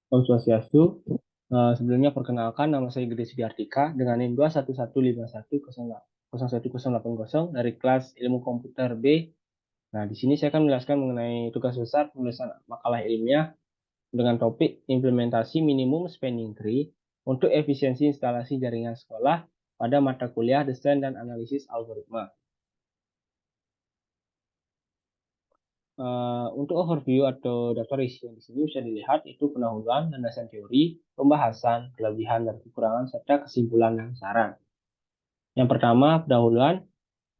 Om Swastiastu. Sebelumnya perkenalkan, nama saya Gede Sudiartika dengan NIM 211510180 dari kelas Ilmu Komputer B. Nah, di sini saya akan menjelaskan mengenai tugas besar penulisan makalah ilmiah dengan topik implementasi minimum spanning tree untuk efisiensi instalasi jaringan sekolah pada mata kuliah desain dan analisis algoritma. Untuk overview atau daftar isi yang di sini bisa dilihat itu pendahuluan, landasan teori, pembahasan, kelebihan dan kekurangan, serta kesimpulan dan saran. Yang pertama, pendahuluan.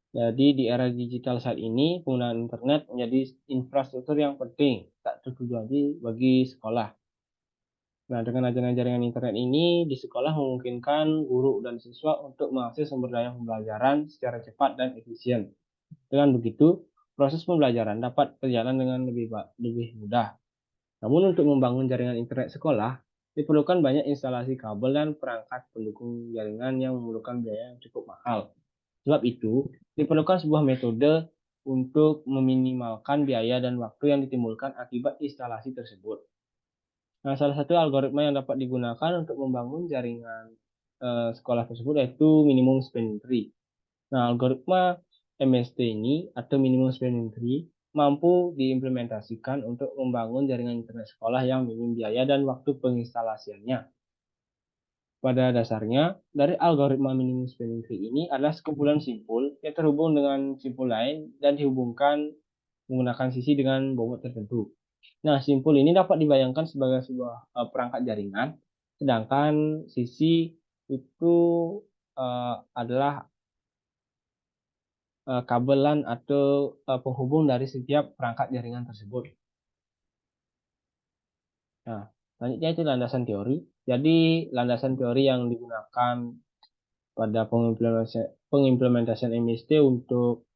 Jadi di era digital saat ini, penggunaan internet menjadi infrastruktur yang penting, tak terkecuali bagi sekolah. Nah, dengan adanya jaringan internet ini, di sekolah memungkinkan guru dan siswa untuk mengakses sumber daya pembelajaran secara cepat dan efisien. Dengan begitu, proses pembelajaran dapat berjalan dengan lebih mudah. Namun untuk membangun jaringan internet sekolah, diperlukan banyak instalasi kabel dan perangkat pendukung jaringan yang memerlukan biaya yang cukup mahal. Sebab itu, diperlukan sebuah metode untuk meminimalkan biaya dan waktu yang ditimbulkan akibat instalasi tersebut. Nah, salah satu algoritma yang dapat digunakan untuk membangun jaringan sekolah tersebut yaitu minimum spanning tree. Nah, algoritma MST ini atau minimum spanning tree mampu diimplementasikan untuk membangun jaringan internet sekolah yang minim biaya dan waktu penginstalasiannya. Pada dasarnya, dari algoritma minimum spanning tree ini adalah sekumpulan simpul yang terhubung dengan simpul lain dan dihubungkan menggunakan sisi dengan bobot tertentu. Nah, simpul ini dapat dibayangkan sebagai sebuah perangkat jaringan, sedangkan sisi itu adalah kabelan atau penghubung dari setiap perangkat jaringan tersebut. Nah, selanjutnya itu landasan teori. Jadi, landasan teori yang digunakan pada pengimplementasian MST untuk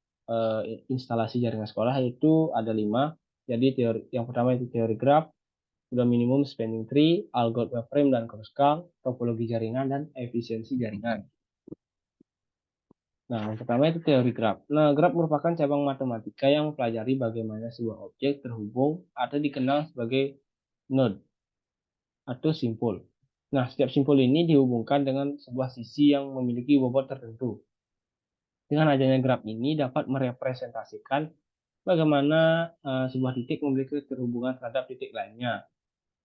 instalasi jaringan sekolah itu ada 5. Jadi, teori yang pertama itu teori graph, sudah minimum spanning tree, algoritma frame dan Kruskal, topologi jaringan, dan efisiensi jaringan. Nah, yang pertama itu teori graph. Nah, graph merupakan cabang matematika yang mempelajari bagaimana sebuah objek terhubung atau dikenal sebagai node atau simpul. Nah, setiap simpul ini dihubungkan dengan sebuah sisi yang memiliki bobot tertentu. Dengan adanya graph ini dapat merepresentasikan bagaimana sebuah titik memiliki keterhubungan terhadap titik lainnya.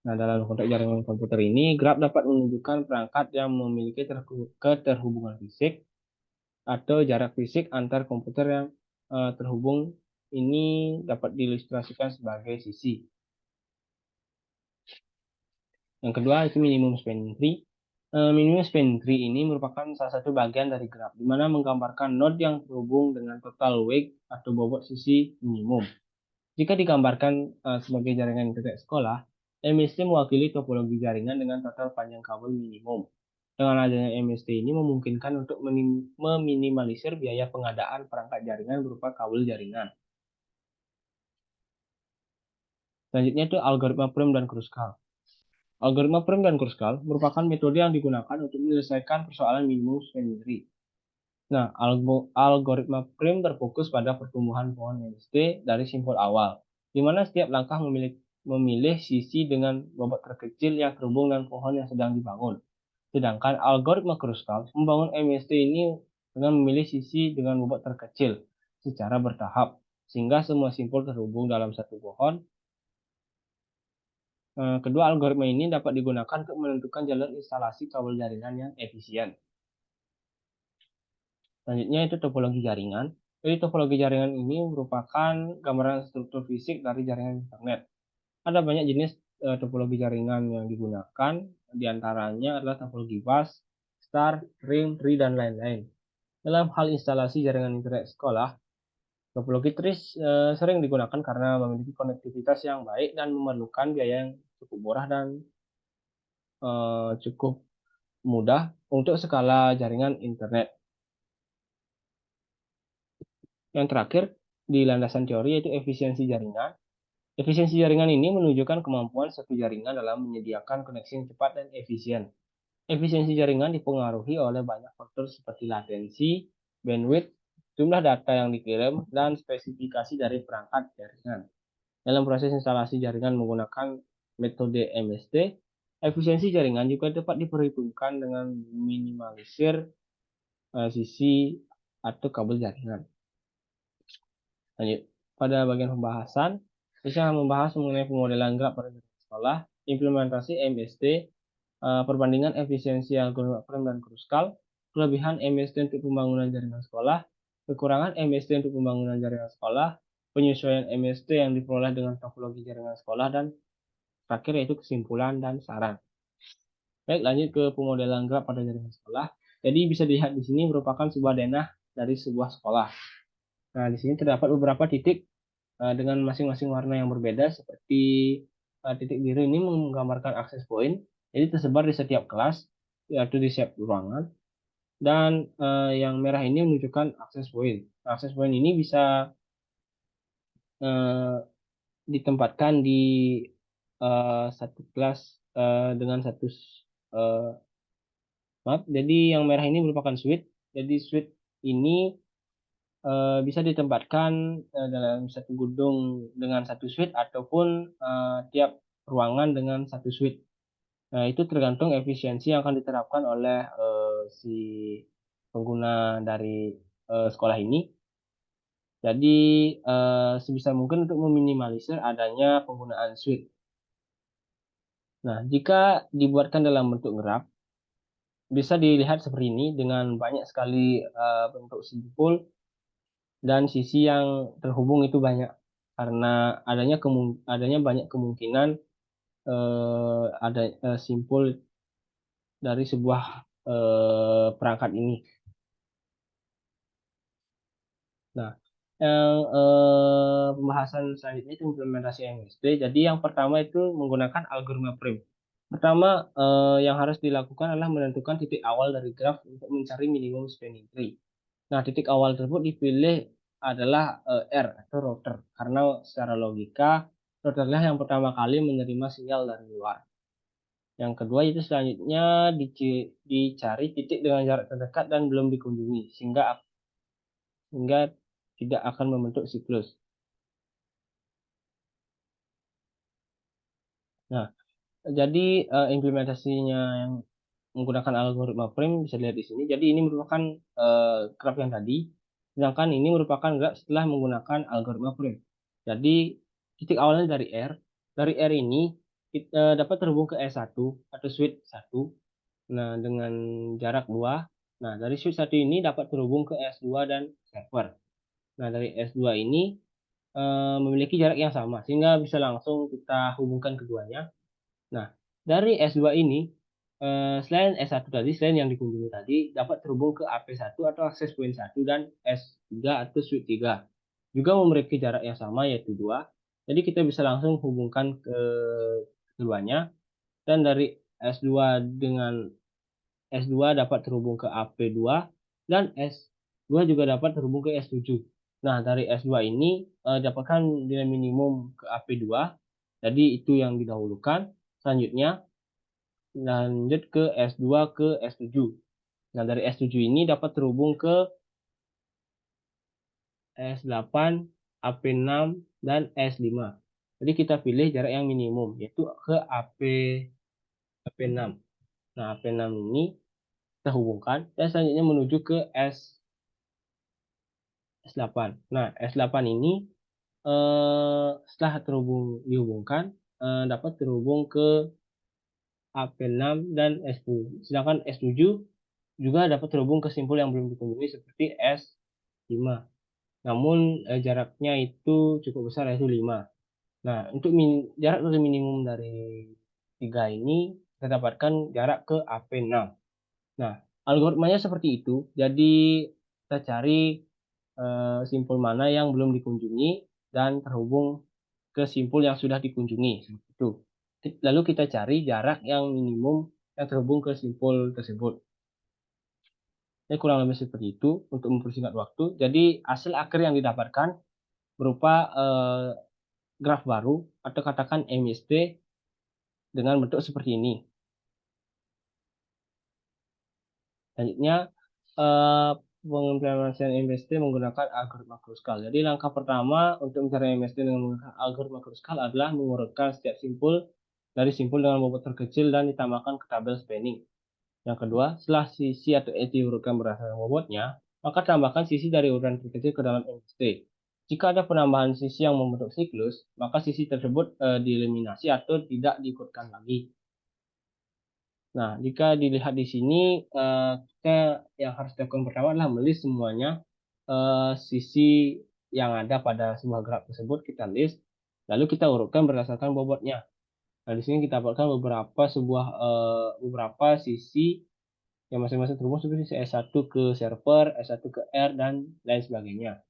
Nah, dalam konteks jaringan komputer ini, graph dapat menunjukkan perangkat yang memiliki keterhubungan fisik atau jarak fisik antar komputer yang terhubung ini dapat diilustrasikan sebagai sisi. Yang kedua itu minimum spanning tree. Minimum spanning tree ini merupakan salah satu bagian dari graf, di mana menggambarkan node yang terhubung dengan total weight atau bobot sisi minimum. Jika digambarkan sebagai jaringan internet sekolah, MST mewakili topologi jaringan dengan total panjang kabel minimum. Dengan adanya MST ini memungkinkan untuk meminimalisir biaya pengadaan perangkat jaringan berupa kabel jaringan. Selanjutnya itu algoritma Prüm dan Kruskal. Algoritma Prüm dan Kruskal merupakan metode yang digunakan untuk menyelesaikan persoalan minimum spanning tree. Nah, algoritma Prüm terfokus pada pertumbuhan pohon MST dari simpul awal, di mana setiap langkah memilih sisi dengan bobot terkecil yang terhubung dengan pohon yang sedang dibangun. Sedangkan algoritma Kruskal membangun MST ini dengan memilih sisi dengan bobot terkecil secara bertahap, sehingga semua simpul terhubung dalam satu pohon. Kedua algoritma ini dapat digunakan untuk menentukan jalur instalasi kabel jaringan yang efisien. Selanjutnya itu topologi jaringan. Jadi topologi jaringan ini merupakan gambaran struktur fisik dari jaringan internet. Ada banyak jenis topologi jaringan yang digunakan, di antaranya adalah topologi bus, star, ring, tree, dan lain-lain. Dalam hal instalasi jaringan internet sekolah, topologi tree sering digunakan karena memiliki konektivitas yang baik dan memerlukan biaya yang cukup murah dan cukup mudah untuk skala jaringan internet. Yang terakhir, di landasan teori yaitu efisiensi jaringan. Efisiensi jaringan ini menunjukkan kemampuan satu jaringan dalam menyediakan koneksi yang cepat dan efisien. Efisiensi jaringan dipengaruhi oleh banyak faktor seperti latensi, bandwidth, jumlah data yang dikirim, dan spesifikasi dari perangkat jaringan. Dalam proses instalasi jaringan menggunakan metode MST, Efisiensi jaringan juga dapat diperhitungkan dengan minimalisir sisi atau kabel jaringan. Lanjut, pada bagian pembahasan, kita membahas mengenai pemodelan gerak pada jaringan sekolah, implementasi MST, perbandingan efisiensi algoritma Prem dan Kruskal, kelebihan MST untuk pembangunan jaringan sekolah, kekurangan MST untuk pembangunan jaringan sekolah, penyesuaian MST yang diperoleh dengan topologi jaringan sekolah, dan terakhir yaitu kesimpulan dan saran. Baik, lanjut ke pemodelan gerak pada jaringan sekolah. Jadi bisa dilihat di sini merupakan sebuah denah dari sebuah sekolah. Nah, di sini terdapat beberapa titik dengan masing-masing warna yang berbeda, seperti titik biru ini menggambarkan akses point, jadi tersebar di setiap kelas, yaitu di setiap ruangan, dan yang merah ini menunjukkan akses point. Akses point ini bisa ditempatkan di satu kelas dengan satu maaf, jadi yang merah ini merupakan suite. Jadi suite ini bisa ditempatkan dalam satu gedung dengan satu suite ataupun tiap ruangan dengan satu suite. Nah, itu tergantung efisiensi yang akan diterapkan oleh si pengguna dari sekolah ini. Jadi sebisa mungkin untuk meminimalisir adanya penggunaan suite. Nah, jika dibuatkan dalam bentuk graf, bisa dilihat seperti ini dengan banyak sekali bentuk simpul dan sisi yang terhubung itu banyak karena adanya banyak kemungkinan ada simpul dari sebuah perangkat ini. Nah, yang pembahasan selanjutnya itu implementasi MST. Jadi yang pertama itu menggunakan algoritma Prim. Pertama, yang harus dilakukan adalah menentukan titik awal dari graf untuk mencari minimum spanning tree. Nah, titik awal tersebut dipilih adalah R atau router karena secara logika routerlah yang pertama kali menerima sinyal dari luar. Yang kedua itu selanjutnya dicari titik dengan jarak terdekat dan belum dikunjungi sehingga tidak akan membentuk siklus. Nah, jadi implementasinya yang menggunakan algoritma Prim bisa dilihat di sini. Jadi ini merupakan graf yang tadi, sedangkan ini merupakan graf setelah menggunakan algoritma Prim. Jadi titik awalnya dari R. Dari R ini kita dapat terhubung ke S1 atau switch 1. Nah, dengan jarak 2. Nah, dari switch 1 ini dapat terhubung ke S2 dan server. Nah, dari S2 ini memiliki jarak yang sama, sehingga bisa langsung kita hubungkan keduanya. Nah, dari S2 ini, selain S1 tadi, selain yang dikunjungi tadi, dapat terhubung ke AP1 atau akses point 1 dan S3 atau suite 3. Juga memiliki jarak yang sama, yaitu 2. Jadi kita bisa langsung hubungkan ke keduanya. Dan dari S2 dengan S2 dapat terhubung ke AP2 dan S2 juga dapat terhubung ke S7. Nah, dari S2 ini dapatkan nilai minimum ke AP2. Jadi itu yang didahulukan. Selanjutnya lanjut ke S2 ke S7. Nah, dari S7 ini dapat terhubung ke S8, AP6, dan S5. Jadi kita pilih jarak yang minimum, yaitu ke AP6. Nah, AP6 ini kita hubungkan, dan selanjutnya menuju ke S8. Nah, S8 ini setelah dihubungkan, dapat terhubung ke AP6 dan S7. Sedangkan S7 juga dapat terhubung ke simpul yang belum dikunjungi seperti S5. Namun jaraknya itu cukup besar yaitu 5. Nah, untuk jarak dari minimum dari 3 ini kita dapatkan jarak ke AP6. Nah, algoritmanya seperti itu. Jadi kita cari simpul mana yang belum dikunjungi dan terhubung ke simpul yang sudah dikunjungi. Itu. Lalu kita cari jarak yang minimum yang terhubung ke simpul tersebut. Ini kurang lebih seperti itu untuk mempersingkat waktu. Jadi hasil akhir yang didapatkan berupa graf baru atau katakan MST dengan bentuk seperti ini. Selanjutnya pengimplementasian MST menggunakan algoritma Kruskal. Jadi langkah pertama untuk mencari MST dengan menggunakan algoritma Kruskal adalah mengurutkan setiap simpul dari simpul dengan bobot terkecil dan ditambahkan ke tabel spanning. Yang kedua, setelah sisi atau edge diurutkan berdasarkan bobotnya, maka tambahkan sisi dari urutan terkecil ke dalam MST. Jika ada penambahan sisi yang membentuk siklus, maka sisi tersebut dieliminasi atau tidak diikutkan lagi. Nah, jika dilihat di sini, kita yang harus dilakukan pertama adalah melist semuanya sisi yang ada pada sebuah graf tersebut, kita list, lalu kita urutkan berdasarkan bobotnya. Nah, di sini kita dapatkan beberapa sisi yang masing-masing terhubung seperti S1 ke server, S1 ke R, dan lain sebagainya.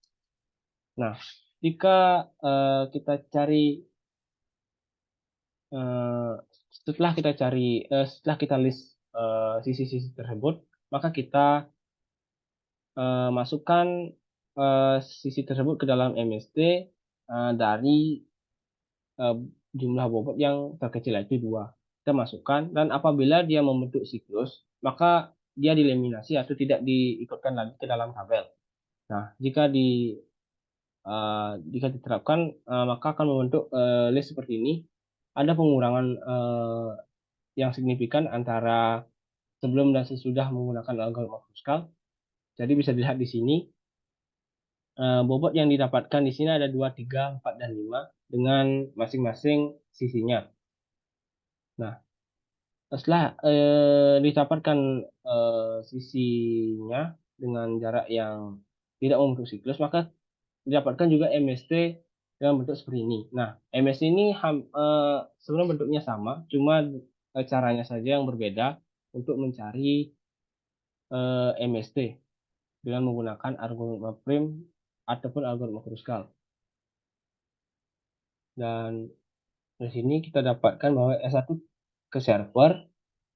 Nah, jika kita cari setelah kita list sisi-sisi tersebut, maka kita masukkan sisi tersebut ke dalam MST dari jumlah bobot yang terkecil, yaitu 2. Kita masukkan, dan apabila dia membentuk siklus, maka dia dieliminasi atau tidak diikutkan lagi ke dalam tabel. Nah, jika diterapkan, maka akan membentuk list seperti ini. Ada pengurangan yang signifikan antara sebelum dan sesudah menggunakan algoritma Kruskal. Jadi bisa dilihat di sini, bobot yang didapatkan di sini ada 2, 3, 4, dan 5 dengan masing-masing sisinya. Nah, setelah didapatkan sisinya dengan jarak yang tidak membentuk siklus, maka didapatkan juga MST dengan bentuk seperti ini. Nah, MST ini sebenarnya bentuknya sama, cuma caranya saja yang berbeda untuk mencari MST dengan menggunakan algoritma Prim ataupun algoritma Kruskal. Dan di sini kita dapatkan bahwa S1 ke server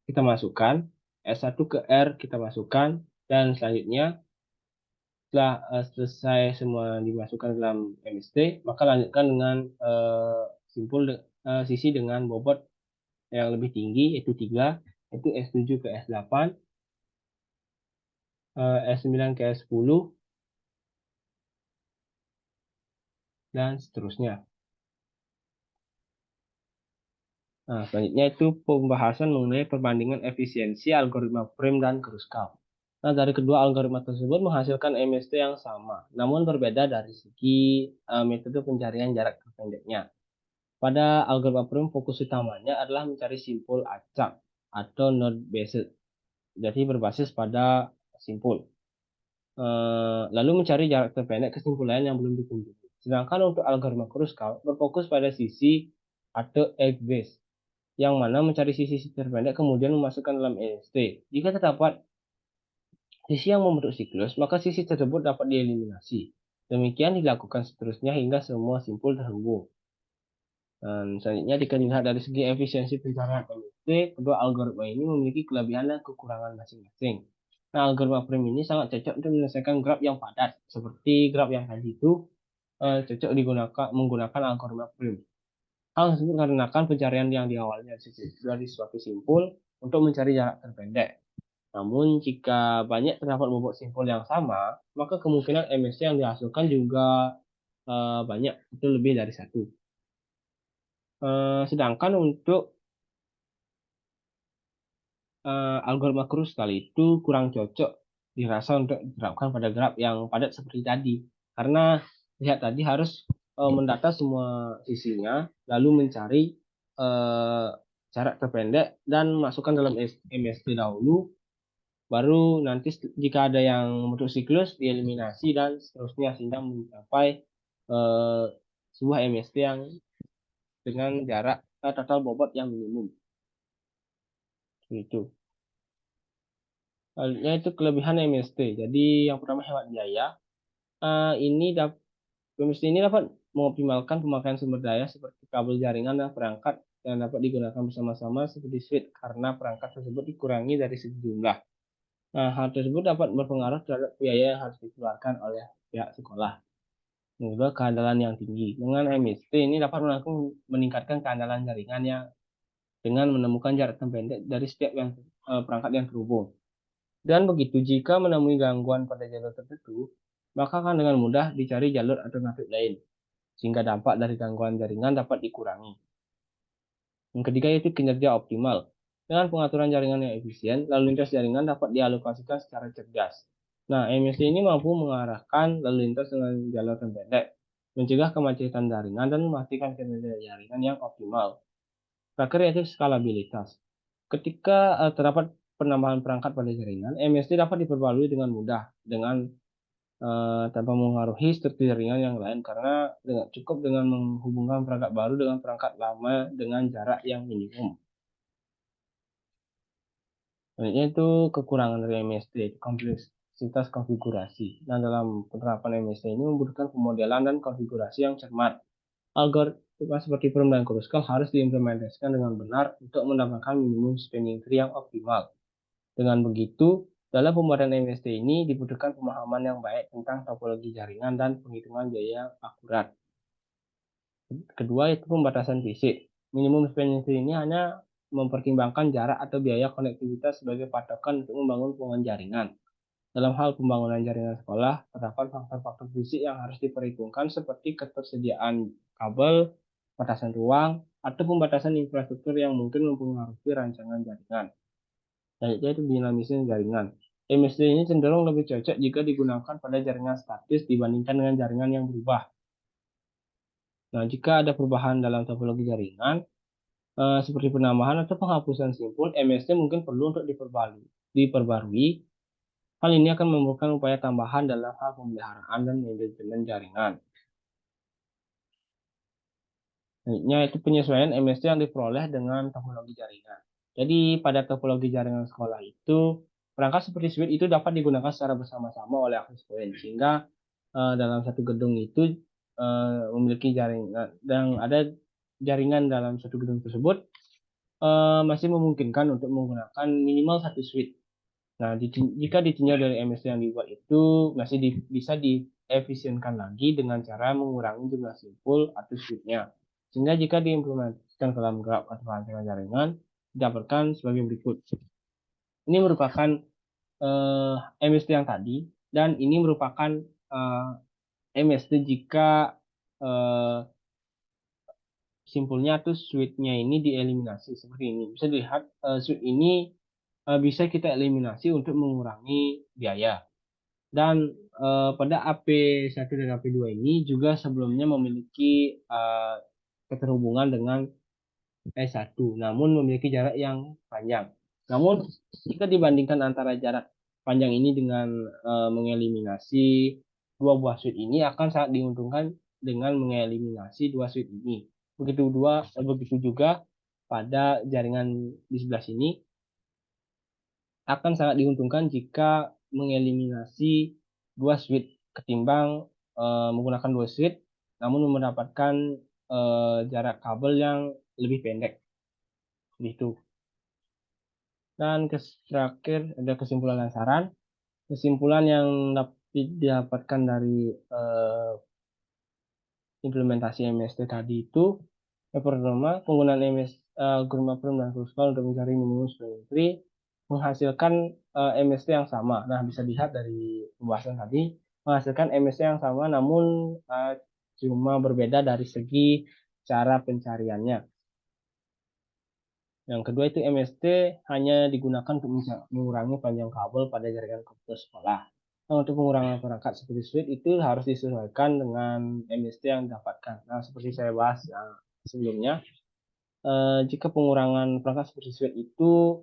kita masukkan, S1 ke R kita masukkan, dan selanjutnya setelah selesai semua dimasukkan dalam MST, maka lanjutkan dengan sisi dengan bobot yang lebih tinggi, yaitu 3, yaitu S7 ke S8, S9 ke S10, dan seterusnya. Nah, selanjutnya itu pembahasan mengenai perbandingan efisiensi algoritma Prim dan Kruskal. Nah, dari kedua algoritma tersebut menghasilkan MST yang sama, namun berbeda dari segi metode pencarian jarak terpendeknya. Pada algoritma Prim, fokus utamanya adalah mencari simpul acak atau node based, jadi berbasis pada simpul. Lalu mencari jarak terpendek kesimpulan yang belum dikunjungi. Sedangkan untuk algoritma Kruskal berfokus pada sisi atau edge based, yang mana mencari sisi terpendek kemudian memasukkan dalam MST. Jika terdapat sisi yang membentuk siklus, maka sisi tersebut dapat dieliminasi. Demikian dilakukan seterusnya hingga semua simpul terhubung. Dan selanjutnya, jika dilihat dari segi efisiensi pencarian MST, kedua algoritma ini memiliki kelebihan dan kekurangan masing-masing. Nah, algoritma Prim ini sangat cocok untuk menyelesaikan graf yang padat, seperti graf yang tadi itu cocok menggunakan algoritma Prim. Hal tersebut dikarenakan pencarian yang diawalnya dari suatu simpul untuk mencari jarak terpendek. Namun, jika banyak terdapat bobot simpul yang sama, maka kemungkinan MST yang dihasilkan juga banyak, itu lebih dari 1. Sedangkan untuk algoritma Kruskal itu kurang cocok dirasa untuk diterapkan pada graf yang padat seperti tadi. Karena lihat tadi harus mendata semua sisinya, lalu mencari jarak terpendek dan masukkan dalam MST dahulu, baru nanti jika ada yang membentuk siklus dieliminasi dan seterusnya sehingga mencapai sebuah MST yang dengan jarak total bobot yang minimum. Itu. Selanjutnya itu kelebihan MST. Jadi yang pertama hemat biaya. MST ini dapat mengoptimalkan pemakaian sumber daya seperti kabel jaringan dan perangkat yang dapat digunakan bersama-sama seperti switch karena perangkat tersebut dikurangi dari segi jumlah. Nah, hal tersebut dapat berpengaruh terhadap biaya yang harus dikeluarkan oleh pihak sekolah. Yang kedua, keandalan yang tinggi. Dengan MST ini dapat meningkatkan keandalan jaringannya dengan menemukan jarak terpendek dari setiap perangkat yang terhubung. Dan begitu, jika menemui gangguan pada jalur tertentu, maka akan dengan mudah dicari jalur alternatif lain, sehingga dampak dari gangguan jaringan dapat dikurangi. Yang ketiga yaitu kinerja optimal. Dengan pengaturan jaringan yang efisien, lalu lintas jaringan dapat dialokasikan secara cerdas. Nah, MST ini mampu mengarahkan lalu lintas dengan jalur terpendek, mencegah kemacetan jaringan dan memastikan kinerja jaringan yang optimal. Terakhir yaitu skalabilitas. Ketika terdapat penambahan perangkat pada jaringan, MST dapat diperbarui dengan mudah dengan tanpa mengaruhi struktur jaringan yang lain karena cukup dengan menghubungkan perangkat baru dengan perangkat lama dengan jarak yang minimum. Selanjutnya itu kekurangan dari MST, kompleksitas konfigurasi. Nah, dalam penerapan MST ini membutuhkan pemodelan dan konfigurasi yang cermat. Algoritma seperti Prum dan Kruskal harus diimplementasikan dengan benar untuk mendapatkan minimum spanning tree yang optimal. Dengan begitu, dalam pembuatan MST ini dibutuhkan pemahaman yang baik tentang topologi jaringan dan penghitungan biaya akurat. Kedua itu pembatasan fisik. Minimum spanning tree ini hanya mempertimbangkan jarak atau biaya konektivitas sebagai patokan untuk membangun hubungan jaringan. Dalam hal pembangunan jaringan sekolah, terdapat faktor-faktor fisik yang harus diperhitungkan seperti ketersediaan kabel, batasan ruang, atau pembatasan infrastruktur yang mungkin mempengaruhi rancangan jaringan. Selanjutnya itu dinamisme jaringan. MST ini cenderung lebih cocok jika digunakan pada jaringan statis dibandingkan dengan jaringan yang berubah. Nah, jika ada perubahan dalam topologi jaringan, seperti penambahan atau penghapusan simpul, MST mungkin perlu untuk diperbarui. Hal ini akan memerlukan upaya tambahan dalam hal pemeliharaan dan manajemen jaringan. Selanjutnya itu penyesuaian MST yang diperoleh dengan topologi jaringan. Jadi pada topologi jaringan sekolah itu, perangkat seperti switch itu dapat digunakan secara bersama-sama oleh akses poin, sehingga dalam satu gedung itu memiliki jaringan dan ada jaringan dalam satu gedung tersebut masih memungkinkan untuk menggunakan minimal satu switch. Nah, jika ditinjau dari MST yang dibuat itu masih bisa diefisienkan lagi dengan cara mengurangi jumlah simpul atau switch-nya. Sehingga jika diimplementasikan ke dalam graf atau rancangan jaringan, didapatkan sebagai berikut. Ini merupakan MST yang tadi, dan ini merupakan MST jika simpulnya atau switch-nya ini dieliminasi seperti ini. Bisa dilihat switch ini bisa kita eliminasi untuk mengurangi biaya. Dan pada AP1 dan AP2 ini juga sebelumnya memiliki keterhubungan dengan S1, namun memiliki jarak yang panjang. Namun jika dibandingkan antara jarak panjang ini dengan mengeliminasi dua buah switch ini akan sangat diuntungkan dengan mengeliminasi dua switch ini. Begitu juga pada jaringan di sebelah sini akan sangat diuntungkan jika mengeliminasi dua switch ketimbang menggunakan dua switch namun mendapatkan jarak kabel yang lebih pendek. Itu. Dan terakhir ada kesimpulan dan saran. Kesimpulan yang dapat didapatkan dari implementasi MST tadi itu yang pertama, penggunaan algoritma Prum dan Kruskal untuk mencari minimum spanning tree menghasilkan MST yang sama. Nah, bisa dilihat dari pembahasan tadi, menghasilkan MST yang sama namun cuma berbeda dari segi cara pencariannya. Yang kedua itu MST hanya digunakan untuk mengurangi panjang kabel pada jaringan komputer sekolah. Nah, untuk pengurangan perangkat seperti switch itu harus disesuaikan dengan MST yang didapatkan. Nah, seperti saya bahas sebelumnya, jika pengurangan perangkat seperti switch itu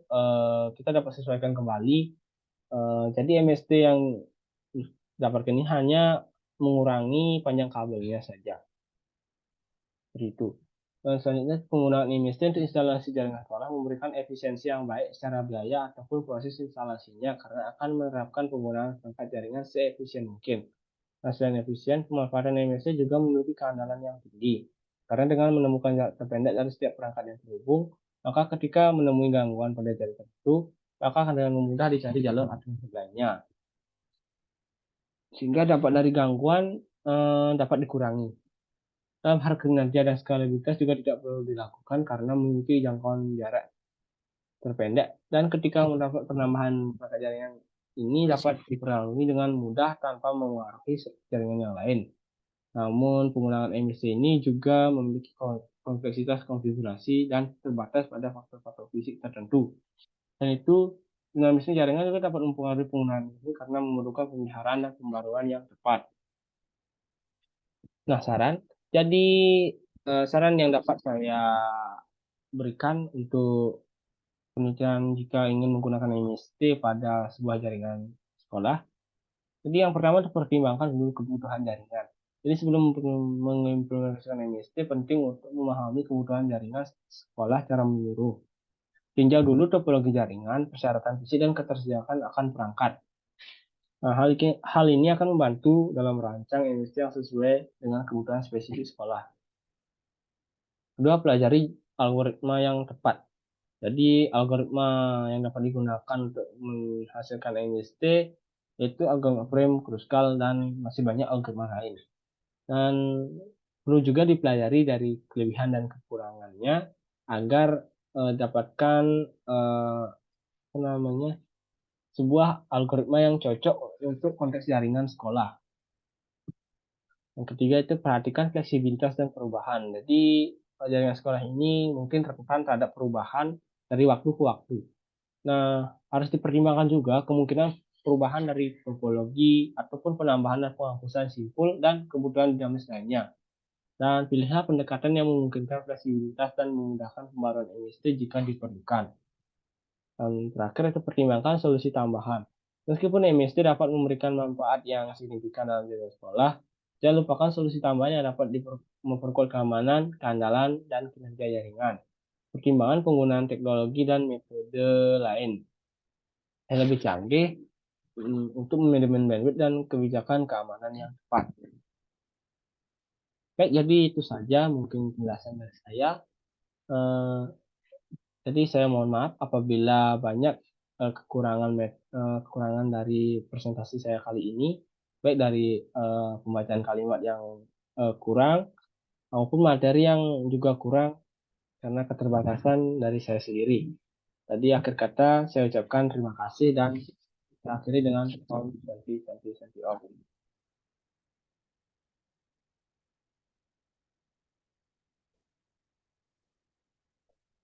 kita dapat sesuaikan kembali. Jadi MST yang didapatkan ini hanya mengurangi panjang kabelnya saja. Seperti itu. Selanjutnya, penggunaan MST untuk instalasi jaringan sekolah memberikan efisiensi yang baik secara biaya ataupun proses instalasinya karena akan menerapkan penggunaan perangkat jaringan seefisien mungkin. Nah, selain efisien, pemanfaatan MST juga memiliki keandalan yang tinggi. Karena dengan menemukan jarak terpendek dari setiap perangkat yang terhubung, maka ketika menemui gangguan pada jaringan tertentu, maka akan dengan mudah dicari jalur alternatif lainnya. Sehingga dampak dari gangguan dapat dikurangi. Dalam hal kinerja dan skalabilitas juga tidak perlu dilakukan karena memiliki jangkauan jarak terpendek. Dan ketika mendapat penambahan perangkat jaringan ini dapat diperbarui dengan mudah tanpa mempengaruhi jaringan yang lain. Namun penggunaan MST ini juga memiliki kompleksitas konfigurasi, dan terbatas pada faktor-faktor fisik tertentu. Dan itu dinamisnya jaringan juga dapat mempengaruhi penggunaan ini karena memerlukan pemeliharaan dan pembaruan yang tepat. Nah, jadi saran yang dapat saya berikan untuk penelitian jika ingin menggunakan MST pada sebuah jaringan sekolah. Jadi yang pertama pertimbangkan dulu kebutuhan jaringan. Jadi sebelum mengimplementasikan MST, penting untuk memahami kebutuhan jaringan sekolah secara menyeluruh. Tinjau dulu topologi jaringan, persyaratan fisik, dan ketersediaan akan perangkat. Nah, hal ini akan membantu dalam merancang MST yang sesuai dengan kebutuhan spesifik sekolah. Kedua, pelajari algoritma yang tepat. Jadi, algoritma yang dapat digunakan untuk menghasilkan MST yaitu algoritma frame, Kruskal, dan masih banyak algoritma lain. Dan perlu juga dipelajari dari kelebihan dan kekurangannya agar dapatkan apa namanya sebuah algoritma yang cocok untuk konteks jaringan sekolah. Yang ketiga itu perhatikan fleksibilitas dan perubahan. Jadi jaringan sekolah ini mungkin terkesan terhadap perubahan dari waktu ke waktu. Nah, harus dipertimbangkan juga kemungkinan perubahan dari topologi ataupun penambahan dan penghapusan simpul dan kebutuhan dinamis lainnya. Dan pilihlah pendekatan yang memungkinkan fleksibilitas dan memudahkan pembaruan MST jika diperlukan. Dan terakhir itu pertimbangkan solusi tambahan. Meskipun MST dapat memberikan manfaat yang signifikan dalam jaringan sekolah, jangan lupakan solusi tambahan yang dapat memperkuat keamanan, keandalan, dan kinerja jaringan. Pertimbangan penggunaan teknologi dan metode lain yang lebih canggih untuk manajemen bandwidth dan kebijakan keamanan yang tepat. Baik, jadi itu saja mungkin penjelasan dari saya. Jadi saya mohon maaf apabila banyak kekurangan dari presentasi saya kali ini, baik dari pembacaan kalimat yang kurang maupun materi yang juga kurang karena keterbatasan dari saya sendiri. Tadi akhir kata saya ucapkan terima kasih dan akhiri dengan selfie.